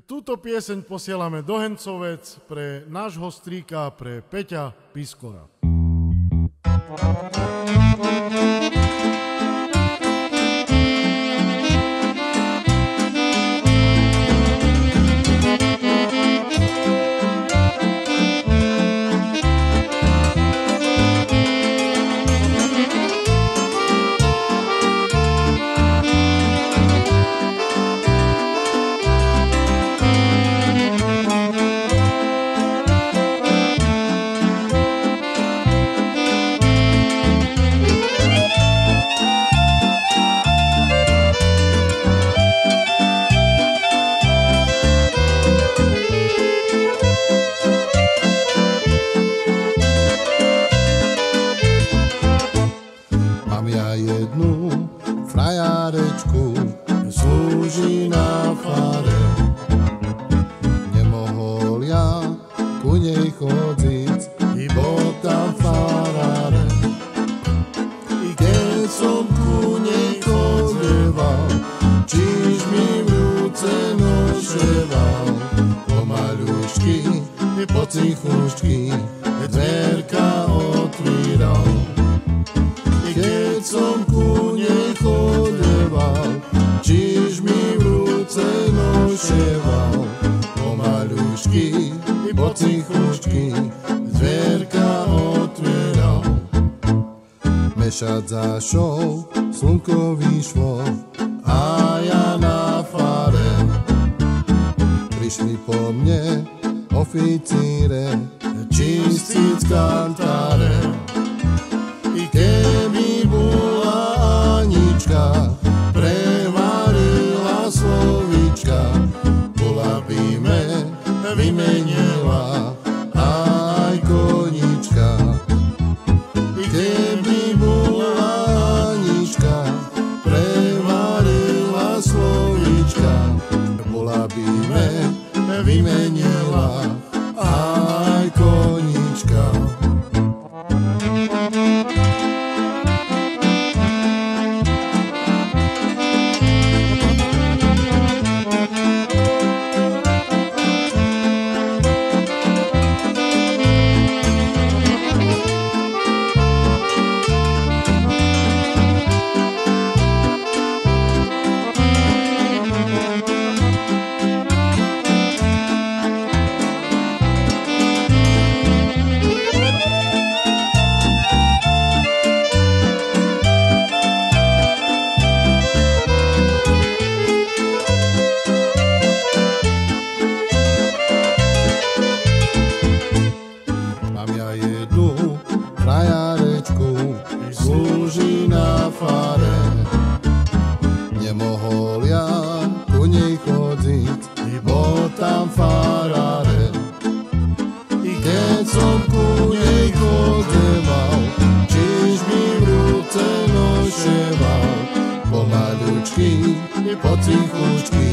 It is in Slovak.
Túto pieseň posielame do Hencovec pre nášho strýka, pre Peťa Piskora. Jednu frajárečku slúži na fare. Nemohol ja ku nej chodiť, bol tam faráre. I keď som ku nej chodieval, čiž mi v ruce noševal, pomaľučky, pocichučky, dverka otvíral. Keď som ku nej chodeval, čiž mi v ruce noševal, pomaľučky, pocichučky, dverka otvieral. Mešať zašol, slnko vyšlo a ja na fare. Prišli po mne oficíre, čistiť kantáre. I keby bola Anička, prevarila slovíčka, bola by me vymenila aj konička. I keby bola Anička, prevarila slovíčka, bola by me vymenila aj konička. Slúži na fare. Nemohol ja ku nej chodiť, bol tam faráre. I keď som ku nej chodeval, čiž mi v ruce noševal, pomaľučky, pocichučky,